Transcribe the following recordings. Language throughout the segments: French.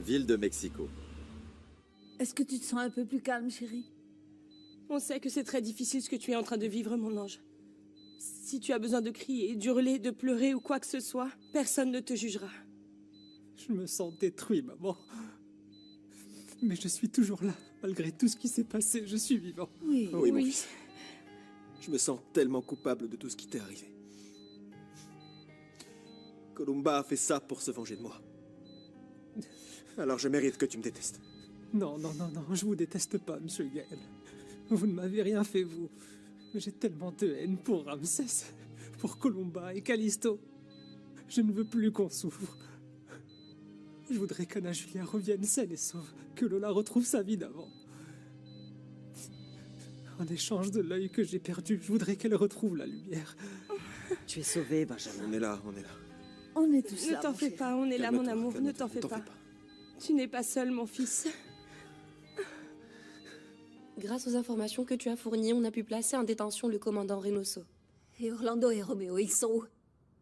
ville de Mexico. Est-ce que tu te sens un peu plus calme, chérie? On sait que c'est très difficile ce que tu es en train de vivre, mon ange. Si tu as besoin de crier, d'hurler, de pleurer ou quoi que ce soit, personne ne te jugera. Je me sens détruit, maman. Mais je suis toujours là. Malgré tout ce qui s'est passé, je suis vivant. Oui. Oui, mon fils. Je me sens tellement coupable de tout ce qui t'est arrivé. Columba a fait ça pour se venger de moi. Alors je mérite que tu me détestes. Non, je vous déteste pas, monsieur Gaël. Vous ne m'avez rien fait, vous. Mais j'ai tellement de haine pour Ramsès, pour Columba et Callisto. Je ne veux plus qu'on souffre. Je voudrais qu'Anna Julia revienne saine et sauve, que Lola retrouve sa vie d'avant. En échange de l'œil que j'ai perdu, je voudrais qu'elle retrouve la lumière. Tu es sauvé, Benjamin. On est là, on est là. On est tous là. Ne t'en mon fais chéri. pas, on est là, mon Calme-toi, amour, ne calme-toi, t'en fais pas. Tu n'es pas seul, mon fils. Grâce aux informations que tu as fournies, on a pu placer en détention le commandant Reynoso. Et Orlando et Roméo, ils sont où?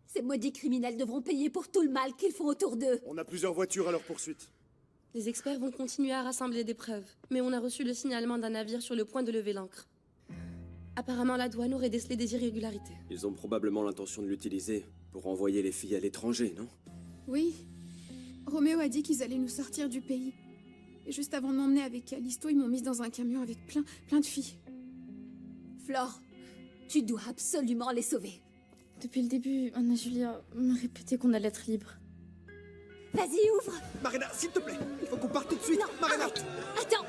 Ces maudits criminels devront payer pour tout le mal qu'ils font autour d'eux. On a plusieurs voitures à leur poursuite. Les experts vont continuer à rassembler des preuves, mais on a reçu le signalement d'un navire sur le point de lever l'ancre. Apparemment, la douane aurait décelé des irrégularités. Ils ont probablement l'intention de l'utiliser pour envoyer les filles à l'étranger, non? Oui. Roméo a dit qu'ils allaient nous sortir du pays. Et juste avant de m'emmener avec Callisto, ils m'ont mise dans un camion avec plein de filles. Flore, tu dois absolument les sauver. Depuis le début, Anna Julia m'a répété qu'on allait être libre. Vas-y, ouvre. Marina, s'il te plaît, il faut qu'on parte tout de suite. Non, Marina. arrête. Attends.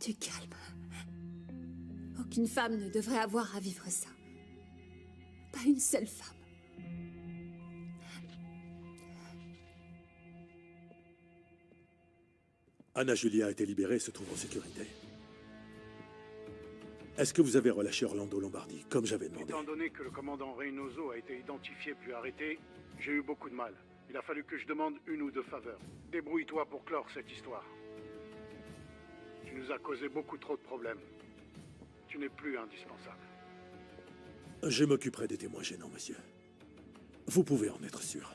Tu calmes. Aucune femme ne devrait avoir à vivre ça. Pas une seule femme. Anna Julia a été libérée et se trouve en sécurité. Est-ce que vous avez relâché Orlando Lombardi, comme j'avais demandé? Étant donné que le commandant Reynoso a été identifié puis arrêté, j'ai eu beaucoup de mal. Il a fallu que je demande une ou deux faveurs. Débrouille-toi pour clore cette histoire. Tu nous as causé beaucoup trop de problèmes. Tu n'es plus indispensable. Je m'occuperai des témoins gênants, monsieur. Vous pouvez en être sûr.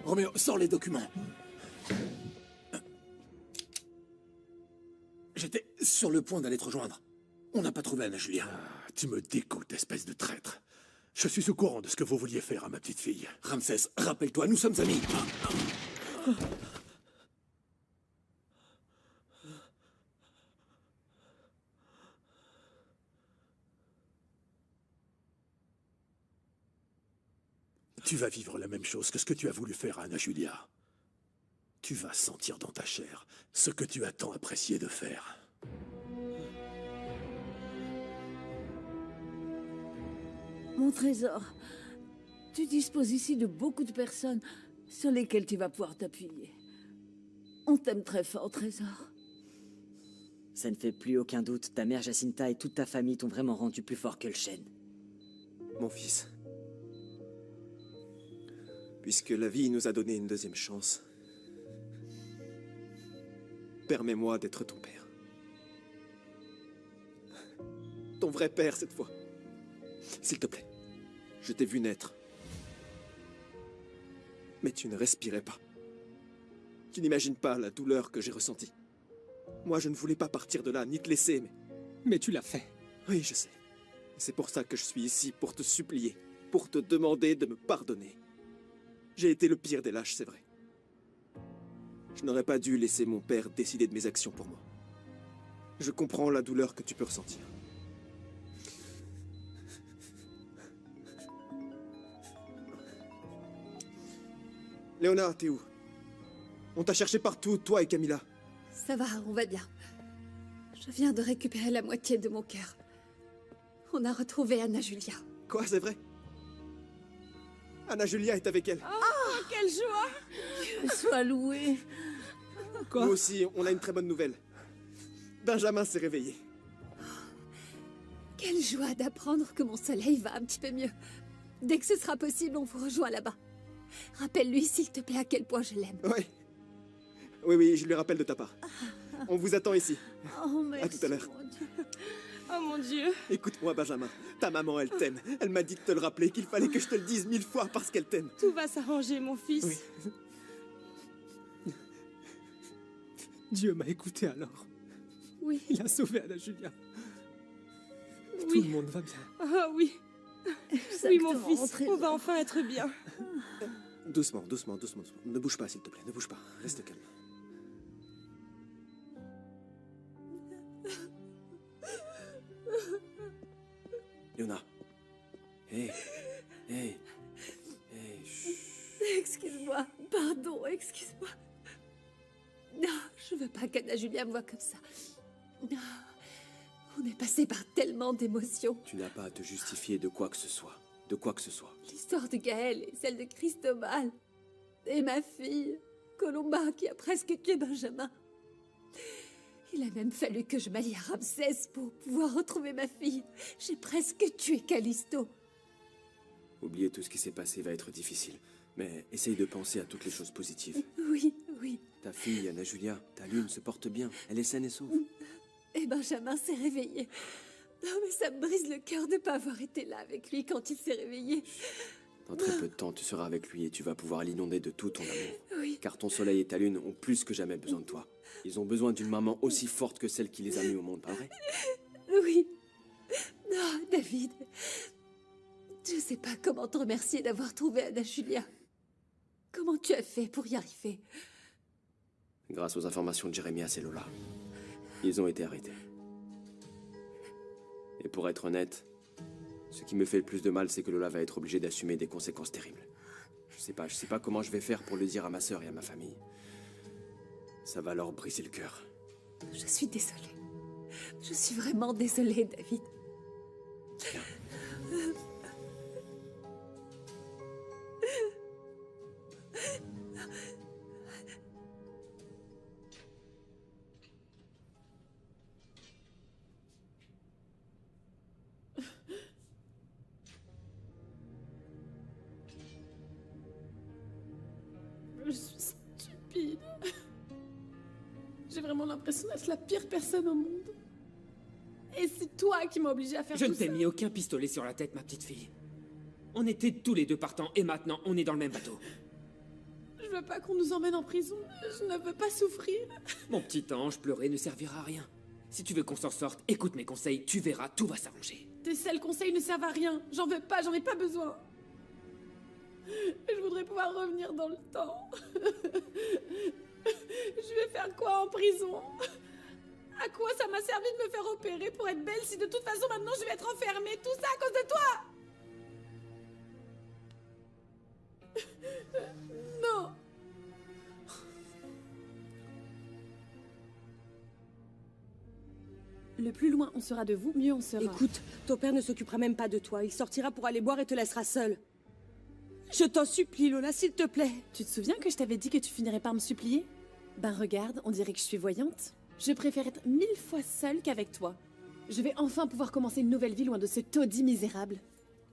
Roméo, sors les documents. J'étais sur le point d'aller te rejoindre. On n'a pas trouvé Anna Julia. Tu me dégoûtes, espèce de traître. Je suis au courant de ce que vous vouliez faire à ma petite fille. Ramsès, rappelle-toi, nous sommes amis. Tu vas vivre la même chose que ce que tu as voulu faire à Anna Julia. Tu vas sentir dans ta chair ce que tu as tant apprécié de faire. Mon trésor, tu disposes ici de beaucoup de personnes sur lesquelles tu vas pouvoir t'appuyer. On t'aime très fort, trésor. Ça ne fait plus aucun doute, ta mère Jacinta et toute ta famille t'ont vraiment rendu plus fort que le chêne. Mon fils. Puisque la vie nous a donné une deuxième chance, permets-moi d'être ton père. Ton vrai père, cette fois. S'il te plaît, je t'ai vu naître. Mais tu ne respirais pas. Tu n'imagines pas la douleur que j'ai ressentie. Moi, je ne voulais pas partir de là, ni te laisser, mais... Mais tu l'as fait. Oui, je sais. C'est pour ça que je suis ici, pour te supplier, pour te demander de me pardonner. J'ai été le pire des lâches, c'est vrai. Je n'aurais pas dû laisser mon père décider de mes actions pour moi. Je comprends la douleur que tu peux ressentir. Léona, t'es où? On t'a cherché partout, toi et Camilla. Ça va, on va bien. Je viens de récupérer la moitié de mon cœur. On a retrouvé Anna Julia. Quoi, c'est vrai? Anna Julia est avec elle. Oh, quelle joie! Dieu soit loué. Quoi? Nous aussi, on a une très bonne nouvelle. Benjamin s'est réveillé. Quelle joie d'apprendre que mon soleil va un petit peu mieux. Dès que ce sera possible, on vous rejoint là-bas. Rappelle-lui, s'il te plaît, à quel point je l'aime. Ouais. Oui, je lui rappelle de ta part. On vous attend ici. Oh, merci. À tout à l'heure. Mon Dieu. Oh mon Dieu. Écoute-moi, Benjamin. Ta maman, elle t'aime. Elle m'a dit de te le rappeler, qu'il fallait que je te le dise 1000 fois parce qu'elle t'aime. Tout va s'arranger, mon fils. Oui. Dieu m'a écouté alors. Oui. Il a sauvé Anna Julia. Oui. Tout le monde va bien. Ah oui. Oui, mon fils, on va enfin être bien. Doucement. Ne bouge pas, s'il te plaît. Ne bouge pas. Reste calme. Yona. Hey. Excuse-moi. Pardon, excuse-moi. Non, je veux pas qu'Anna Julia me voie comme ça. Non. On est passé par tellement d'émotions. Tu n'as pas à te justifier de quoi que ce soit. De quoi que ce soit. L'histoire de Gaël et celle de Cristobal. Et ma fille, Colomba, qui a presque tué Benjamin. Il a même fallu que je m'allie à Ramsès pour pouvoir retrouver ma fille. J'ai presque tué Callisto. Oublier tout ce qui s'est passé va être difficile. Mais essaye de penser à toutes les choses positives. Oui. Ta fille, Anna Julia, ta lune se porte bien. Elle est saine et sauve. Et Benjamin s'est réveillé. Non, mais ça me brise le cœur de ne pas avoir été là avec lui quand il s'est réveillé. Dans très peu de temps, tu seras avec lui et tu vas pouvoir l'inonder de tout ton amour. Oui. Car ton soleil et ta lune ont plus que jamais besoin de toi. Ils ont besoin d'une maman aussi forte que celle qui les a mis au monde, pas vrai? Oui. Non, David. Je sais pas comment te remercier d'avoir trouvé Anna Julia. Comment tu as fait pour y arriver? Grâce aux informations de Jérémias et Lola. Ils ont été arrêtés. Et pour être honnête, ce qui me fait le plus de mal, c'est que Lola va être obligée d'assumer des conséquences terribles. Je sais pas comment je vais faire pour le dire à ma sœur et à ma famille. Ça va leur briser le cœur. Je suis désolée. Je suis vraiment désolée, David. Bien. Je suis stupide. J'ai vraiment l'impression d'être la pire personne au monde. Et c'est toi qui m'as obligée à faire Je tout ne t'ai ça. mis aucun pistolet sur la tête, ma petite fille. On était tous les deux partants et maintenant on est dans le même bateau. Je veux pas qu'on nous emmène en prison. Je ne veux pas souffrir. Mon petit ange, pleurer ne servira à rien. Si tu veux qu'on s'en sorte, écoute mes conseils, tu verras, tout va s'arranger. Tes seuls conseils ne servent à rien. J'en veux pas, j'en ai pas besoin. Je voudrais pouvoir revenir dans le temps. Je vais faire quoi en prison? À quoi ça m'a servi de me faire opérer pour être belle si de toute façon maintenant je vais être enfermée? Tout ça à cause de toi! Non! Le plus loin on sera de vous, mieux on sera. Écoute, ton père ne s'occupera même pas de toi. Il sortira pour aller boire et te laissera seule. Je t'en supplie, Lola, s'il te plaît. Tu te souviens que je t'avais dit que tu finirais par me supplier? Ben regarde, on dirait que je suis voyante. Je préfère être 1000 fois seule qu'avec toi. Je vais enfin pouvoir commencer une nouvelle vie loin de ce taudis misérable.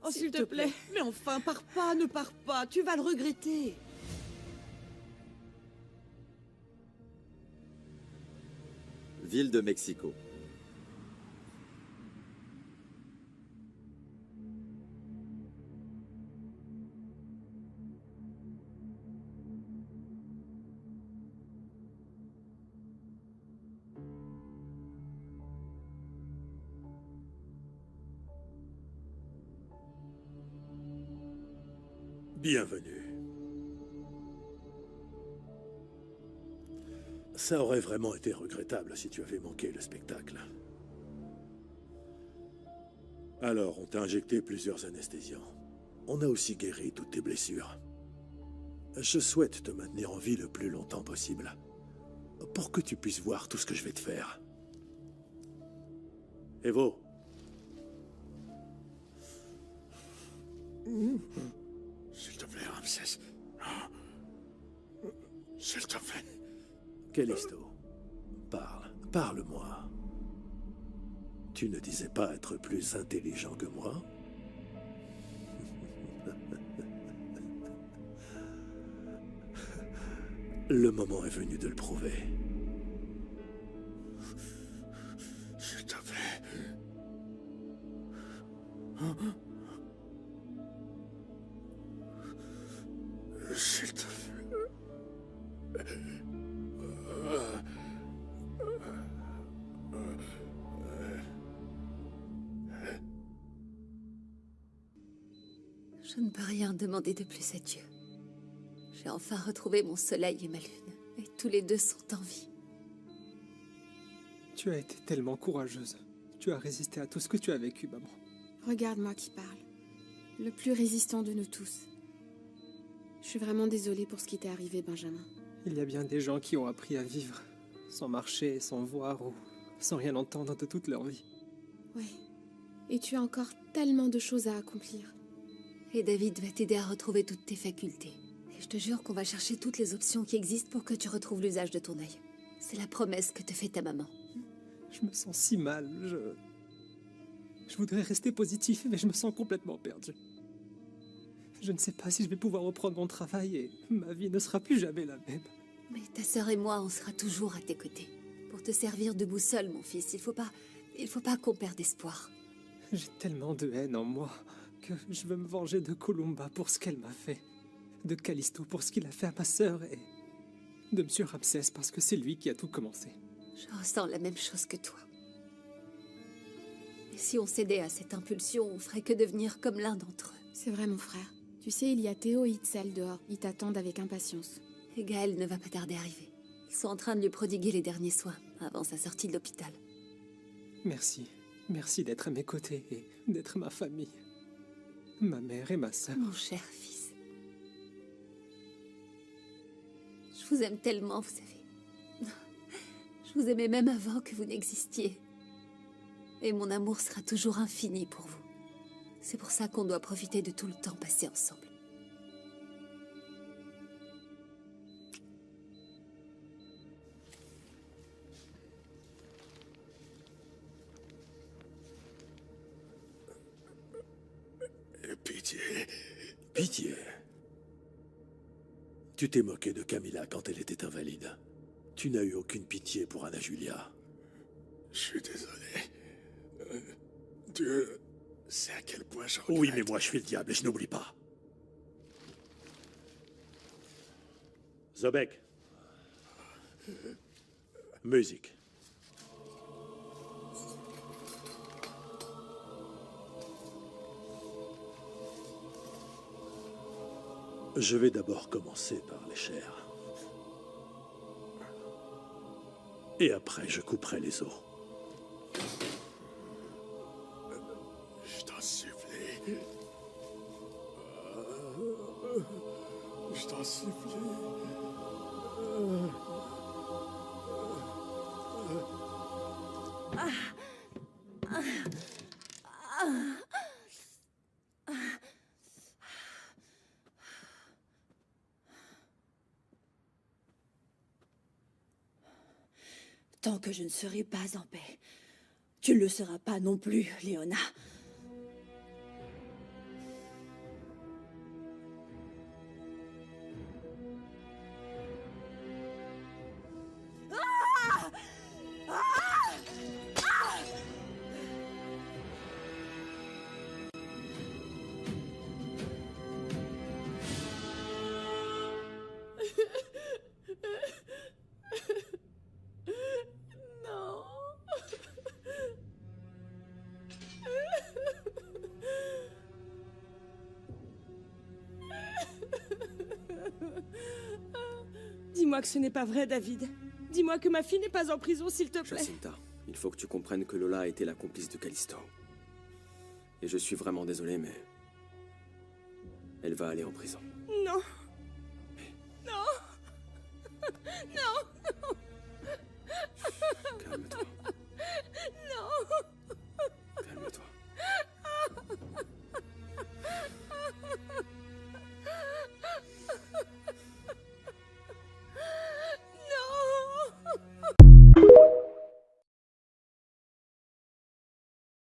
Oh, s'il te plaît. Mais enfin, pars pas, ne pars pas, tu vas le regretter. Ville de Mexico. Bienvenue. Ça aurait vraiment été regrettable si tu avais manqué le spectacle. Alors, on t'a injecté plusieurs anesthésiants. On a aussi guéri toutes tes blessures. Je souhaite te maintenir en vie le plus longtemps possible, pour que tu puisses voir tout ce que je vais te faire. Evo. S'il te plaît, Ramsès. S'il te plaît. Callisto, parle. Parle-moi. Tu ne disais pas être plus intelligent que moi? Le moment est venu de le prouver. S'il te plaît. S'il te plaît. Je ne peux rien demander de plus à Dieu. J'ai enfin retrouvé mon soleil et ma lune, et tous les deux sont en vie. Tu as été tellement courageuse. Tu as résisté à tout ce que tu as vécu, maman. Regarde-moi qui parle. Le plus résistant de nous tous. Je suis vraiment désolée pour ce qui t'est arrivé, Benjamin. Il y a bien des gens qui ont appris à vivre, sans marcher, sans voir ou sans rien entendre de toute leur vie. Oui. Et tu as encore tellement de choses à accomplir. Et David va t'aider à retrouver toutes tes facultés. Et je te jure qu'on va chercher toutes les options qui existent pour que tu retrouves l'usage de ton œil. C'est la promesse que te fait ta maman. Je me sens si mal, je voudrais rester positif, mais je me sens complètement perdu. Je ne sais pas si je vais pouvoir reprendre mon travail et ma vie ne sera plus jamais la même. Mais ta sœur et moi, on sera toujours à tes côtés. Pour te servir de boussole, mon fils, il faut pas qu'on perde espoir. J'ai tellement de haine en moi que je veux me venger de Columba pour ce qu'elle m'a fait, de Callisto pour ce qu'il a fait à ma sœur et de Monsieur Ramsès parce que c'est lui qui a tout commencé. Je ressens la même chose que toi. Et si on cédait à cette impulsion, on ferait que devenir comme l'un d'entre eux. C'est vrai, mon frère. Tu sais, il y a Théo et Itzel dehors. Ils t'attendent avec impatience. Et Gaël ne va pas tarder à arriver. Ils sont en train de lui prodiguer les derniers soins avant sa sortie de l'hôpital. Merci. Merci d'être à mes côtés et d'être ma famille. Ma mère et ma sœur. Mon cher fils. Je vous aime tellement, vous savez. Je vous aimais même avant que vous n'existiez. Et mon amour sera toujours infini pour vous. C'est pour ça qu'on doit profiter de tout le temps passé ensemble. Pitié. Pitié. Tu t'es moqué de Camilla quand elle était invalide. Tu n'as eu aucune pitié pour Anna Julia. Je suis désolé. Dieu sait à quel point je regrette. Oui, mais moi je suis le diable et je n'oublie pas. Zobek. Musique. Je vais d'abord commencer par les chairs. Et après, je couperai les os. Je t'en supplie. Je t'en supplie. Tant que je ne serai pas en paix, tu ne le seras pas non plus, Léona. Dis-moi que ce n'est pas vrai, David. Dis-moi que ma fille n'est pas en prison, s'il te plaît. Jacinta, il faut que tu comprennes que Lola a été la complice de Callisto. Et je suis vraiment désolé, mais... elle va aller en prison. Non. Non. Non.